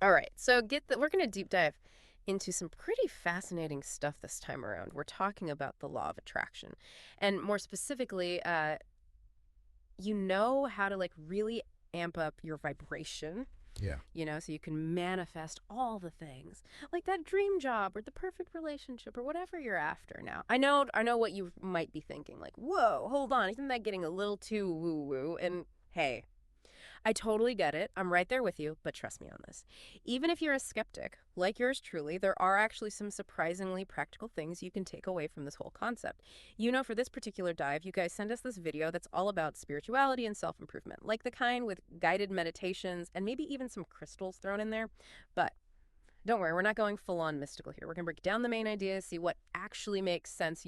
All right, so we're going to deep dive into some pretty fascinating stuff this time around. We're talking about the law of attraction. And more specifically, you know how to like really amp up your vibration, Yeah. so you can manifest all the things like that dream job or the perfect relationship or whatever you're after now. I know what you might be thinking, like, whoa, hold on, isn't that getting a little too woo-woo? And hey, I totally get it. I'm right there with you, but trust me on this. Even if you're a skeptic, like yours truly, there are actually some surprisingly practical things you can take away from this whole concept. For this particular dive, you guys send us this video that's all about spirituality and self-improvement, like the kind with guided meditations and maybe even some crystals thrown in there. But don't worry, we're not going full on mystical here. We're going to break down the main ideas, see what actually makes sense,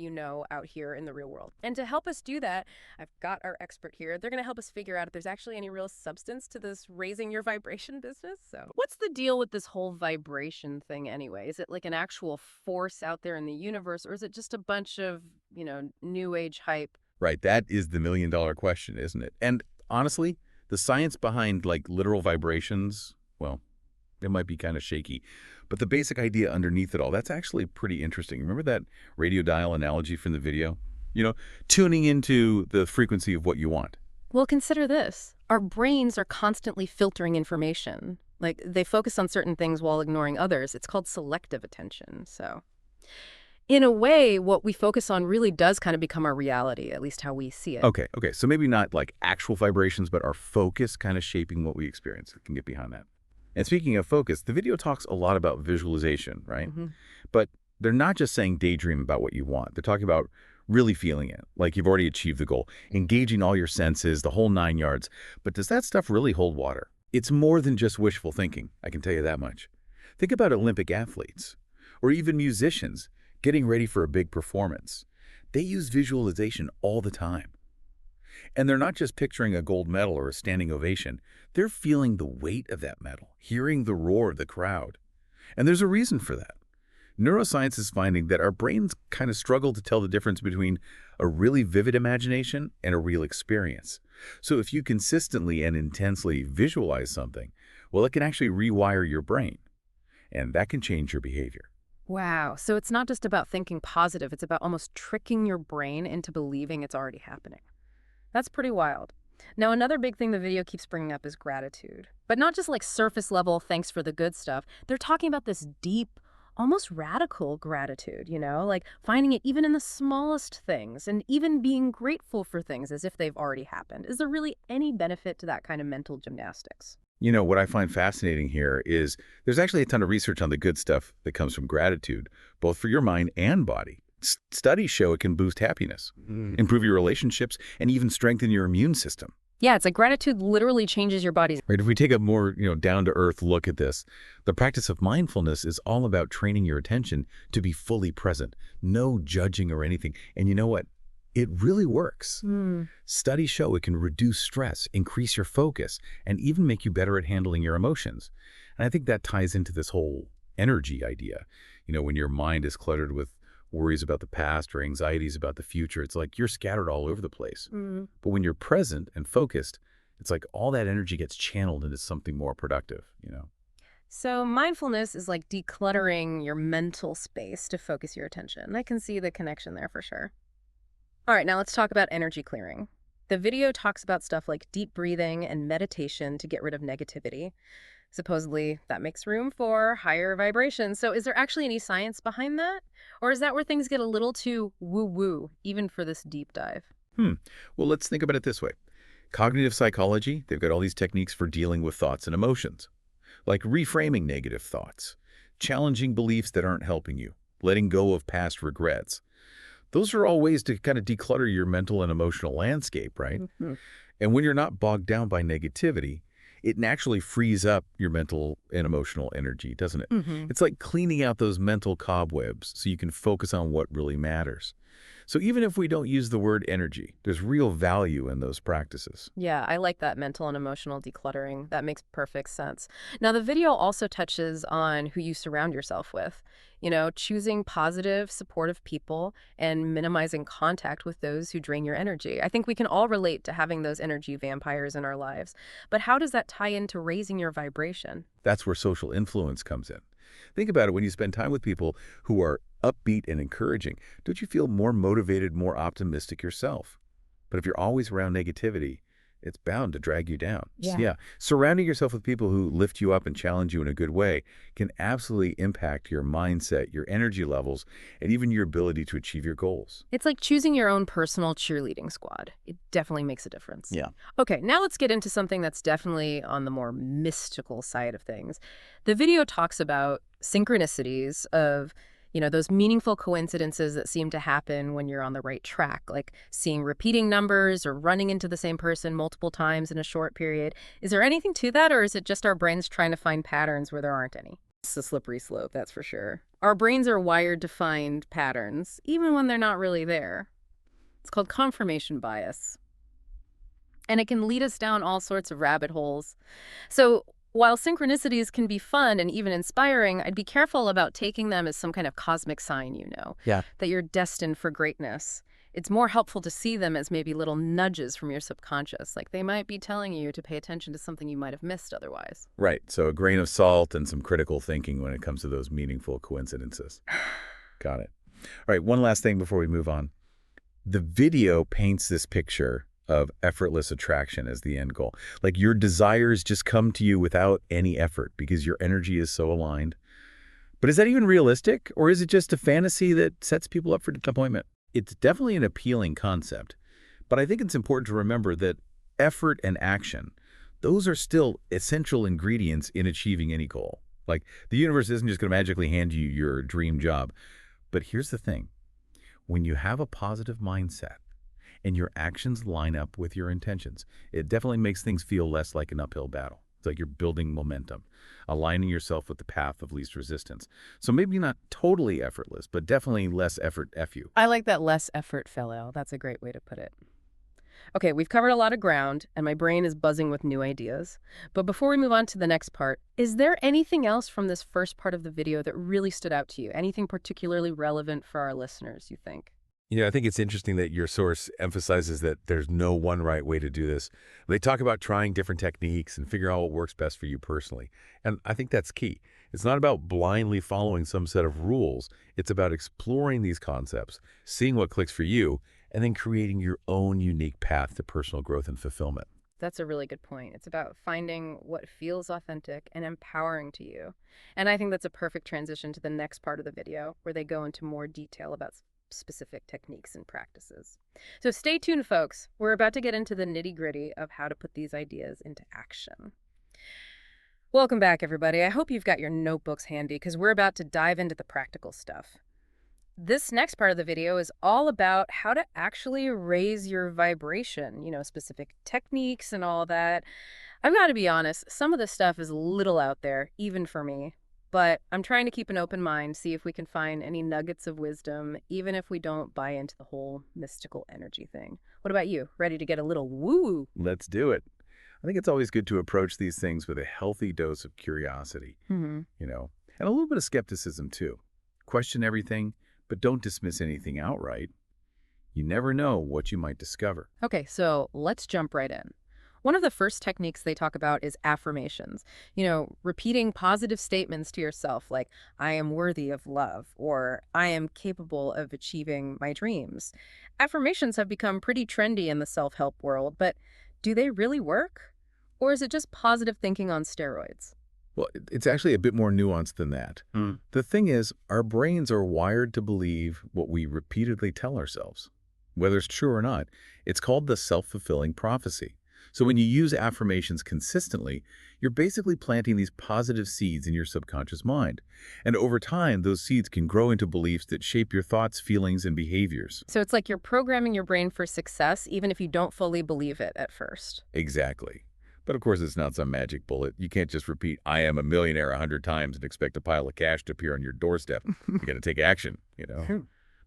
out here in the real world. And to help us do that, I've got our expert here. They're going to help us figure out if there's actually any real substance to this raising your vibration business. So, what's the deal with this whole vibration thing anyway? Is it like an actual force out there in the universe, or is it just a bunch of, new age hype? Right. That is the million-dollar question, isn't it? And honestly, the science behind like literal vibrations, well, it might be kind of shaky. But the basic idea underneath it all, that's actually pretty interesting. Remember that radio dial analogy from the video? Tuning into the frequency of what you want. Well, consider this. Our brains are constantly filtering information. Like, they focus on certain things while ignoring others. It's called selective attention. So, in a way, what we focus on really does kind of become our reality, at least how we see it. Okay. So maybe not like actual vibrations, but our focus kind of shaping what we experience. I can get behind that. And speaking of focus, the video talks a lot about visualization, right? But they're not just saying daydream about what you want. They're talking about really feeling it, like you've already achieved the goal, engaging all your senses, the whole 9 yards. But does that stuff really hold water? It's more than just wishful thinking, I can tell you that much. Think about Olympic athletes, or even musicians getting ready for a big performance. They use visualization all the time. And they're not just picturing a gold medal or a standing ovation. They're feeling the weight of that medal, hearing the roar of the crowd. And there's a reason for that. Neuroscience is finding that our brains kind of struggle to tell the difference between a really vivid imagination and a real experience. So if you consistently and intensely visualize something, well, it can actually rewire your brain. And that can change your behavior. Wow. So it's not just about thinking positive. It's about almost tricking your brain into believing it's already happening. That's pretty wild. Now, another big thing the video keeps bringing up is gratitude. But not just like surface level, thanks for the good stuff. They're talking about this deep, almost radical gratitude, like finding it even in the smallest things and even being grateful for things as if they've already happened. Is there really any benefit to that kind of mental gymnastics? What I find fascinating here is there's actually a ton of research on the good stuff that comes from gratitude, both for your mind and body. Studies show it can boost happiness, improve your relationships, and even strengthen your immune system. Yeah, it's like gratitude literally changes your body's. Right? If we take a more, down-to-earth look at this, the practice of mindfulness is all about training your attention to be fully present, no judging or anything. And you know what? It really works. Studies show it can reduce stress, increase your focus, and even make you better at handling your emotions. And I think that ties into this whole energy idea. When your mind is cluttered with worries about the past or anxieties about the future, it's like you're scattered all over the place. But when you're present and focused, it's like all that energy gets channeled into something more productive. So mindfulness is like decluttering your mental space to focus your attention. I can see the connection there for sure. All right, now let's talk about energy clearing. The video talks about stuff like deep breathing and meditation to get rid of negativity. Supposedly, that makes room for higher vibrations. So is there actually any science behind that? Or is that where things get a little too woo-woo, even for this deep dive? Well, let's think about it this way. Cognitive psychology, they've got all these techniques for dealing with thoughts and emotions, like reframing negative thoughts, challenging beliefs that aren't helping you, letting go of past regrets. Those are all ways to kind of declutter your mental and emotional landscape, right? And when you're not bogged down by negativity, it naturally frees up your mental and emotional energy, doesn't it? It's like cleaning out those mental cobwebs so you can focus on what really matters. So even if we don't use the word energy, there's real value in those practices. Yeah, I like that mental and emotional decluttering. That makes perfect sense. Now, the video also touches on who you surround yourself with. Choosing positive, supportive people and minimizing contact with those who drain your energy. I think we can all relate to having those energy vampires in our lives. But how does that tie into raising your vibration? That's where social influence comes in. Think about it. When you spend time with people who are upbeat and encouraging, don't you feel more motivated, more optimistic yourself? But if you're always around negativity, it's bound to drag you down. Yeah. Yeah. Surrounding yourself with people who lift you up and challenge you in a good way can absolutely impact your mindset, your energy levels, and even your ability to achieve your goals. It's like choosing your own personal cheerleading squad. It definitely makes a difference. Yeah. Okay, now let's get into something that's definitely on the more mystical side of things. The video talks about synchronicities of, those meaningful coincidences that seem to happen when you're on the right track, like seeing repeating numbers or running into the same person multiple times in a short period. Is there anything to that, or is it just our brains trying to find patterns where there aren't any? It's a slippery slope, that's for sure. Our brains are wired to find patterns, even when they're not really there. It's called confirmation bias. And it can lead us down all sorts of rabbit holes. So while synchronicities can be fun and even inspiring, I'd be careful about taking them as some kind of cosmic sign, Yeah. that you're destined for greatness. It's more helpful to see them as maybe little nudges from your subconscious, like they might be telling you to pay attention to something you might have missed otherwise. Right. So a grain of salt and some critical thinking when it comes to those meaningful coincidences. Got it. All right. One last thing before we move on. The video paints this picture of effortless attraction as the end goal. Like your desires just come to you without any effort because your energy is so aligned. But is that even realistic, or is it just a fantasy that sets people up for disappointment? It's definitely an appealing concept, but I think it's important to remember that effort and action, those are still essential ingredients in achieving any goal. Like the universe isn't just going to magically hand you your dream job. But here's the thing. When you have a positive mindset, and your actions line up with your intentions, it definitely makes things feel less like an uphill battle. It's like you're building momentum, aligning yourself with the path of least resistance. So maybe not totally effortless, but definitely less effort F you. I like that less effort fellow. That's a great way to put it. Okay, we've covered a lot of ground, and my brain is buzzing with new ideas. But before we move on to the next part, is there anything else from this first part of the video that really stood out to you? Anything particularly relevant for our listeners, you think? I think it's interesting that your source emphasizes that there's no one right way to do this. They talk about trying different techniques and figure out what works best for you personally. And I think that's key. It's not about blindly following some set of rules. It's about exploring these concepts, seeing what clicks for you, and then creating your own unique path to personal growth and fulfillment. That's a really good point. It's about finding what feels authentic and empowering to you. And I think that's a perfect transition to the next part of the video, where they go into more detail about specific techniques and practices. So stay tuned, folks. We're about to get into the nitty-gritty of how to put these ideas into action. Welcome back, everybody. I hope you've got your notebooks handy because we're about to dive into the practical stuff. This next part of the video is all about how to actually raise your vibration, specific techniques and all that. I've got to be honest, some of this stuff is a little out there, even for me. But I'm trying to keep an open mind, see if we can find any nuggets of wisdom, even if we don't buy into the whole mystical energy thing. What about you? Ready to get a little woo-woo? Let's do it. I think it's always good to approach these things with a healthy dose of curiosity, and a little bit of skepticism too. Question everything, but don't dismiss anything outright. You never know what you might discover. Okay, so let's jump right in. One of the first techniques they talk about is affirmations. Repeating positive statements to yourself like, I am worthy of love, or I am capable of achieving my dreams. Affirmations have become pretty trendy in the self-help world, but do they really work? Or is it just positive thinking on steroids? Well, it's actually a bit more nuanced than that. The thing is, our brains are wired to believe what we repeatedly tell ourselves. Whether it's true or not, it's called the self-fulfilling prophecy. So when you use affirmations consistently, you're basically planting these positive seeds in your subconscious mind. And over time, those seeds can grow into beliefs that shape your thoughts, feelings, and behaviors. So it's like you're programming your brain for success, even if you don't fully believe it at first. Exactly. But of course, it's not some magic bullet. You can't just repeat, I am a millionaire 100 times and expect a pile of cash to appear on your doorstep. You got to take action.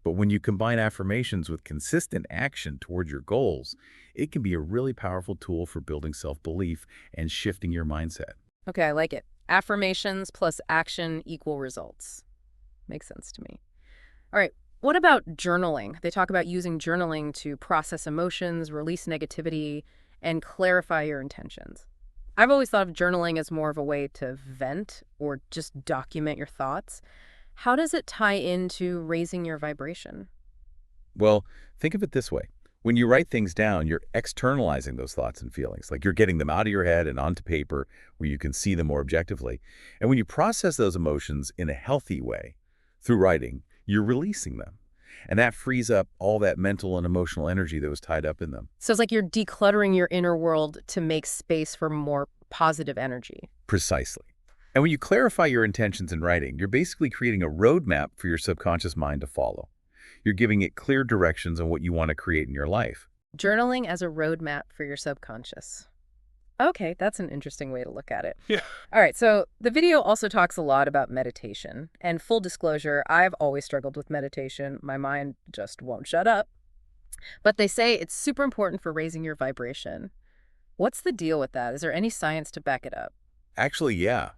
But when you combine affirmations with consistent action toward your goals, it can be a really powerful tool for building self-belief and shifting your mindset. Okay, I like it. Affirmations plus action equal results. Makes sense to me. All right. What about journaling? They talk about using journaling to process emotions, release negativity, and clarify your intentions. I've always thought of journaling as more of a way to vent or just document your thoughts. How does it tie into raising your vibration? Well, think of it this way. When you write things down, you're externalizing those thoughts and feelings, like you're getting them out of your head and onto paper where you can see them more objectively. And when you process those emotions in a healthy way through writing, you're releasing them. And that frees up all that mental and emotional energy that was tied up in them. So it's like you're decluttering your inner world to make space for more positive energy. Precisely. And when you clarify your intentions in writing, you're basically creating a roadmap for your subconscious mind to follow. You're giving it clear directions on what you want to create in your life. Journaling as a roadmap for your subconscious. Okay, that's an interesting way to look at it. Yeah. All right, so the video also talks a lot about meditation. And full disclosure, I've always struggled with meditation. My mind just won't shut up. But they say it's super important for raising your vibration. What's the deal with that? Is there any science to back it up? Actually, yeah.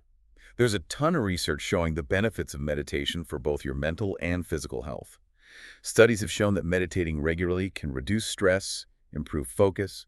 There's a ton of research showing the benefits of meditation for both your mental and physical health. Studies have shown that meditating regularly can reduce stress, improve focus,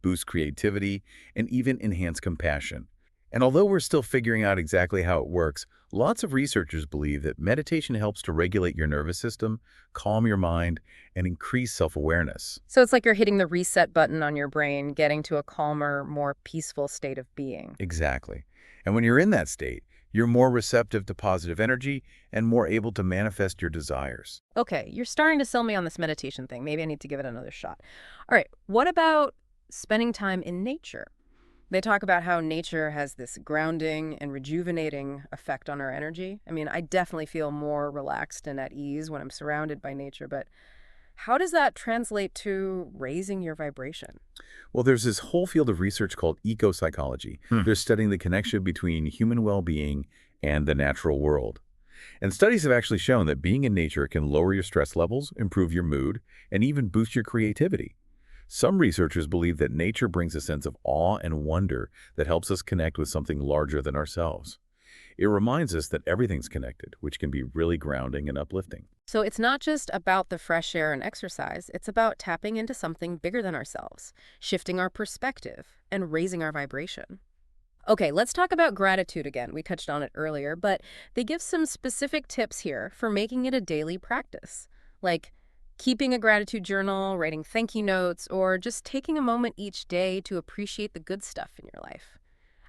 boost creativity, and even enhance compassion. And although we're still figuring out exactly how it works, lots of researchers believe that meditation helps to regulate your nervous system, calm your mind, and increase self-awareness. So it's like you're hitting the reset button on your brain, getting to a calmer, more peaceful state of being. Exactly. And when you're in that state, you're more receptive to positive energy and more able to manifest your desires. Okay, you're starting to sell me on this meditation thing. Maybe I need to give it another shot. All right, what about spending time in nature? They talk about how nature has this grounding and rejuvenating effect on our energy. I mean, I definitely feel more relaxed and at ease when I'm surrounded by nature, but how does that translate to raising your vibration? Well, there's this whole field of research called eco-psychology. They're studying the connection between human well-being and the natural world. And studies have actually shown that being in nature can lower your stress levels, improve your mood, and even boost your creativity. Some researchers believe that nature brings a sense of awe and wonder that helps us connect with something larger than ourselves. It reminds us that everything's connected, which can be really grounding and uplifting. So it's not just about the fresh air and exercise, it's about tapping into something bigger than ourselves, shifting our perspective, and raising our vibration. Okay, let's talk about gratitude again. We touched on it earlier, but they give some specific tips here for making it a daily practice, like keeping a gratitude journal, writing thank you notes, or just taking a moment each day to appreciate the good stuff in your life.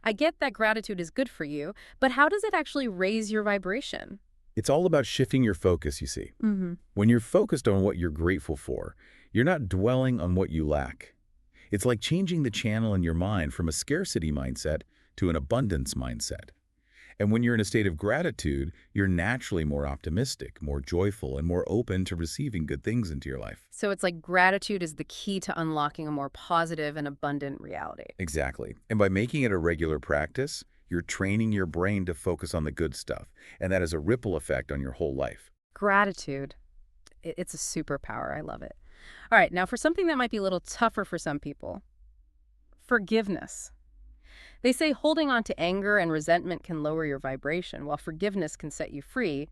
I get that gratitude is good for you, but how does it actually raise your vibration? It's all about shifting your focus, you see. When you're focused on what you're grateful for, you're not dwelling on what you lack. It's like changing the channel in your mind from a scarcity mindset to an abundance mindset. And when you're in a state of gratitude, you're naturally more optimistic, more joyful, and more open to receiving good things into your life. So it's like gratitude is the key to unlocking a more positive and abundant reality. Exactly. And by making it a regular practice, you're training your brain to focus on the good stuff, and that has a ripple effect on your whole life. Gratitude, it's a superpower. I love it. All right, now for something that might be a little tougher for some people, forgiveness. They say holding on to anger and resentment can lower your vibration, while forgiveness can set you free.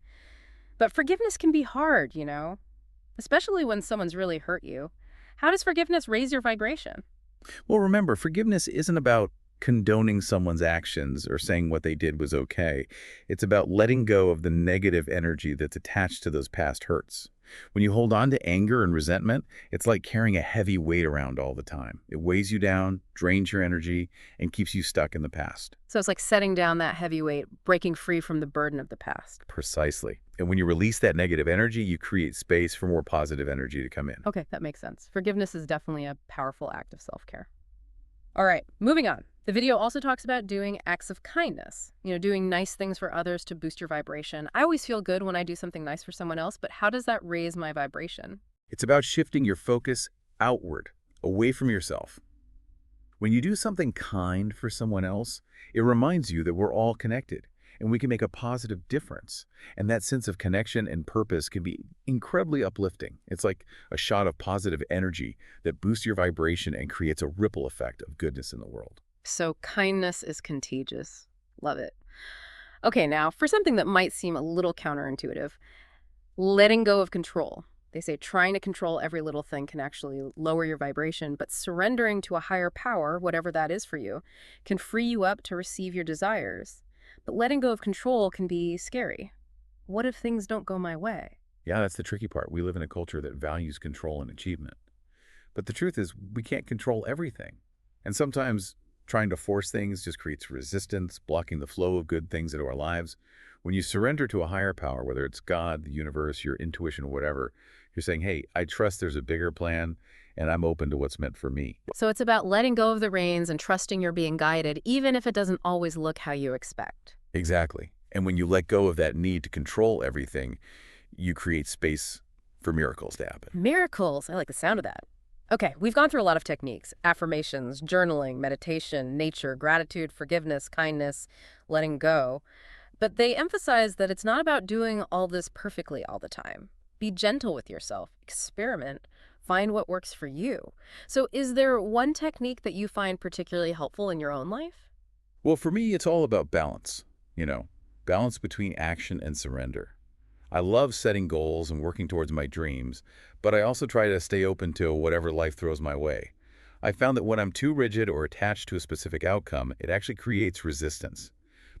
But forgiveness can be hard, especially when someone's really hurt you. How does forgiveness raise your vibration? Well, remember, forgiveness isn't about condoning someone's actions or saying what they did was okay. It's about letting go of the negative energy that's attached to those past hurts. When you hold on to anger and resentment, it's like carrying a heavy weight around all the time. It weighs you down, drains your energy, and keeps you stuck in the past. So it's like setting down that heavy weight, breaking free from the burden of the past. Precisely. And when you release that negative energy, you create space for more positive energy to come in. Okay, that makes sense. Forgiveness is definitely a powerful act of self-care. All right, moving on. The video also talks about doing acts of kindness, doing nice things for others to boost your vibration. I always feel good when I do something nice for someone else, but how does that raise my vibration? It's about shifting your focus outward, away from yourself. When you do something kind for someone else, it reminds you that we're all connected, and we can make a positive difference. And that sense of connection and purpose can be incredibly uplifting. It's like a shot of positive energy that boosts your vibration and creates a ripple effect of goodness in the world. So kindness is contagious. Love it. Okay, now for something that might seem a little counterintuitive, letting go of control. They say trying to control every little thing can actually lower your vibration, but surrendering to a higher power, whatever that is for you, can free you up to receive your desires. But letting go of control can be scary. What if things don't go my way? Yeah, that's the tricky part. We live in a culture that values control and achievement. But the truth is, we can't control everything. And sometimes trying to force things just creates resistance, blocking the flow of good things into our lives. When you surrender to a higher power, whether it's God, the universe, your intuition, whatever, you're saying, hey, I trust there's a bigger plan, and I'm open to what's meant for me. So it's about letting go of the reins and trusting you're being guided, even if it doesn't always look how you expect. Exactly. And when you let go of that need to control everything, you create space for miracles to happen. Miracles. I like the sound of that. Okay, we've gone through a lot of techniques: affirmations, journaling, meditation, nature, gratitude, forgiveness, kindness, letting go. But they emphasize that it's not about doing all this perfectly all the time. Be gentle with yourself, experiment, find what works for you. So is there one technique that you find particularly helpful in your own life? Well, for me, it's all about balance, balance between action and surrender. I love setting goals and working towards my dreams, but I also try to stay open to whatever life throws my way. I found that when I'm too rigid or attached to a specific outcome, it actually creates resistance.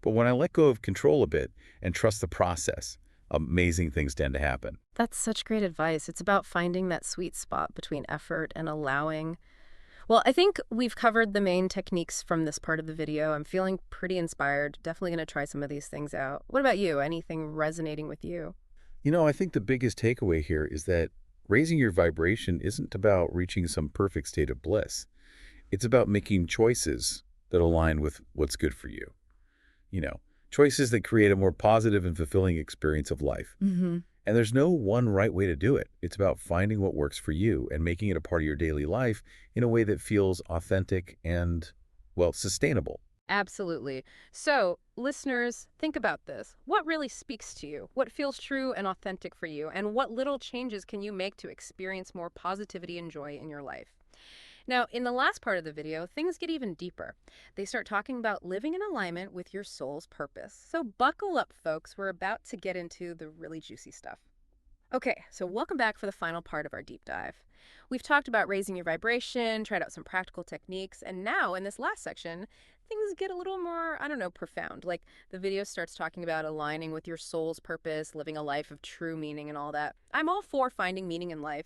But when I let go of control a bit and trust the process, amazing things tend to happen. That's such great advice. It's about finding that sweet spot between effort and allowing. Well, I think we've covered the main techniques from this part of the video. I'm feeling pretty inspired. Definitely going to try some of these things out. What about you? Anything resonating with you? I think the biggest takeaway here is that raising your vibration isn't about reaching some perfect state of bliss. It's about making choices that align with what's good for you. Choices that create a more positive and fulfilling experience of life. Mm-hmm. And there's no one right way to do it. It's about finding what works for you and making it a part of your daily life in a way that feels authentic and, well, sustainable. Absolutely. So, listeners, think about this. What really speaks to you? What feels true and authentic for you? And what little changes can you make to experience more positivity and joy in your life? Now, in the last part of the video, things get even deeper. They start talking about living in alignment with your soul's purpose. So buckle up, folks. We're about to get into the really juicy stuff. Okay, so welcome back for the final part of our deep dive. We've talked about raising your vibration, tried out some practical techniques, and now in this last section, things get a little more, profound. Like the video starts talking about aligning with your soul's purpose, living a life of true meaning and all that. I'm all for finding meaning in life,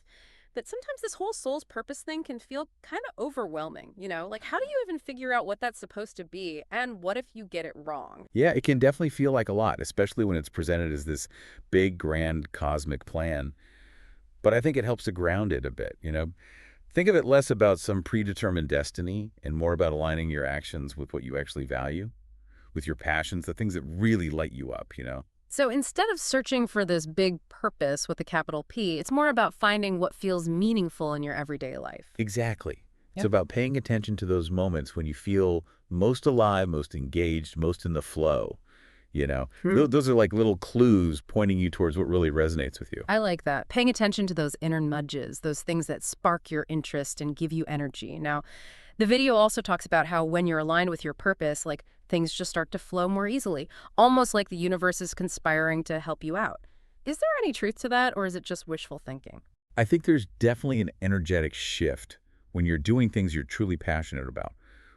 but sometimes this whole soul's purpose thing can feel kind of overwhelming, Like, how do you even figure out what that's supposed to be? And what if you get it wrong? Yeah, it can definitely feel like a lot, especially when it's presented as this big, grand, cosmic plan. But I think it helps to ground it a bit, Think of it less about some predetermined destiny and more about aligning your actions with what you actually value, with your passions, the things that really light you up, So instead of searching for this big purpose with a capital P, it's more about finding what feels meaningful in your everyday life. Exactly. It's Yep. about paying attention to those moments when you feel most alive, most engaged, most in the flow. Those are like little clues pointing you towards what really resonates with you. I like that. Paying attention to those inner nudges, those things that spark your interest and give you energy. Now, the video also talks about how when you're aligned with your purpose, like things just start to flow more easily, almost like the universe is conspiring to help you out. Is there any truth to that, or is it just wishful thinking? I think there's definitely an energetic shift when you're doing things you're truly passionate about.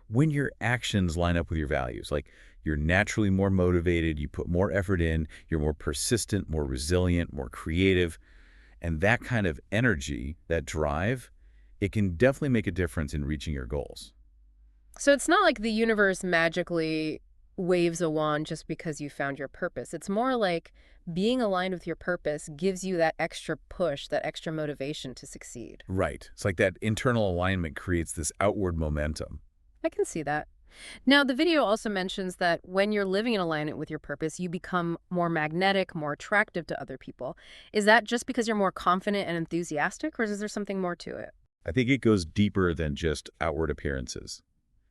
When your actions line up with your values, like you're naturally more motivated, you put more effort in, you're more persistent, more resilient, more creative. And that kind of energy, that drive, it can definitely make a difference in reaching your goals. So it's not like the universe magically waves a wand just because you found your purpose. It's more like being aligned with your purpose gives you that extra push, that extra motivation to succeed. Right. It's like that internal alignment creates this outward momentum. I can see that. Now, the video also mentions that when you're living in alignment with your purpose, you become more magnetic, more attractive to other people. Is that just because you're more confident and enthusiastic, or is there something more to it? I think it goes deeper than just outward appearances.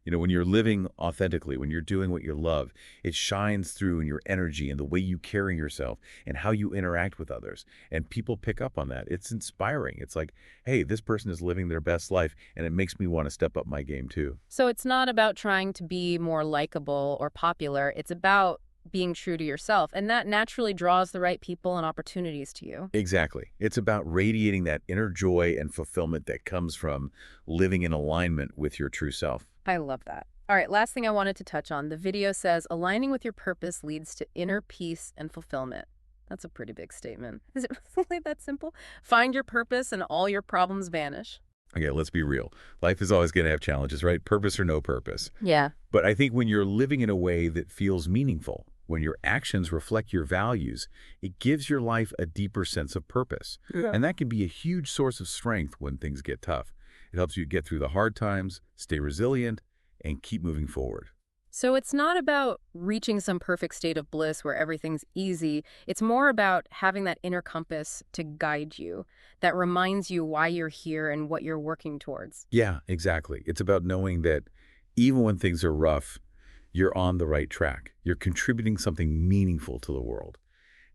When you're living authentically, when you're doing what you love, it shines through in your energy and the way you carry yourself and how you interact with others. And people pick up on that. It's inspiring. It's like, hey, this person is living their best life, and it makes me want to step up my game too. So it's not about trying to be more likable or popular. It's about being true to yourself. And that naturally draws the right people and opportunities to you. Exactly. It's about radiating that inner joy and fulfillment that comes from living in alignment with your true self. I love that. All right, last thing I wanted to touch on. The video says aligning with your purpose leads to inner peace and fulfillment. That's a pretty big statement. Is it really that simple? Find your purpose and all your problems vanish. Okay, let's be real. Life is always going to have challenges, right? Purpose or no purpose. Yeah. But I think when you're living in a way that feels meaningful, when your actions reflect your values, it gives your life a deeper sense of purpose. Yeah. And that can be a huge source of strength when things get tough. It helps you get through the hard times, stay resilient, and keep moving forward. So it's not about reaching some perfect state of bliss where everything's easy. It's more about having that inner compass to guide you, that reminds you why you're here and what you're working towards. Yeah, exactly. It's about knowing that even when things are rough, you're on the right track. You're contributing something meaningful to the world.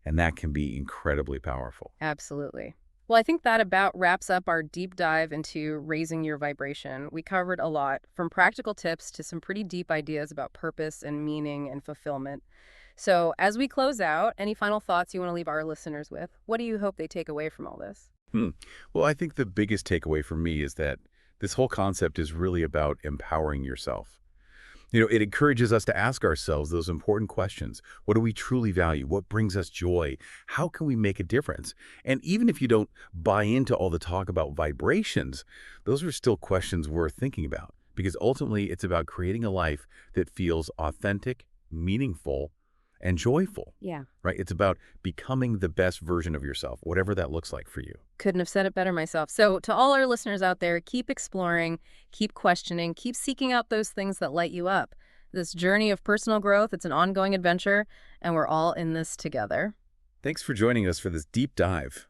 And that can be incredibly powerful. Absolutely. Well, I think that about wraps up our deep dive into raising your vibration. We covered a lot, from practical tips to some pretty deep ideas about purpose and meaning and fulfillment. So as we close out, any final thoughts you want to leave our listeners with? What do you hope they take away from all this? Well, I think the biggest takeaway for me is that this whole concept is really about empowering yourself. It encourages us to ask ourselves those important questions. What do we truly value? What brings us joy? How can we make a difference? And even if you don't buy into all the talk about vibrations, those are still questions worth thinking about, because ultimately it's about creating a life that feels authentic, meaningful, and joyful, Yeah. right? It's about becoming the best version of yourself, whatever that looks like for you. Couldn't have said it better myself. So to all our listeners out there, keep exploring, keep questioning, keep seeking out those things that light you up. This journey of personal growth, it's an ongoing adventure, and we're all in this together. Thanks for joining us for this deep dive.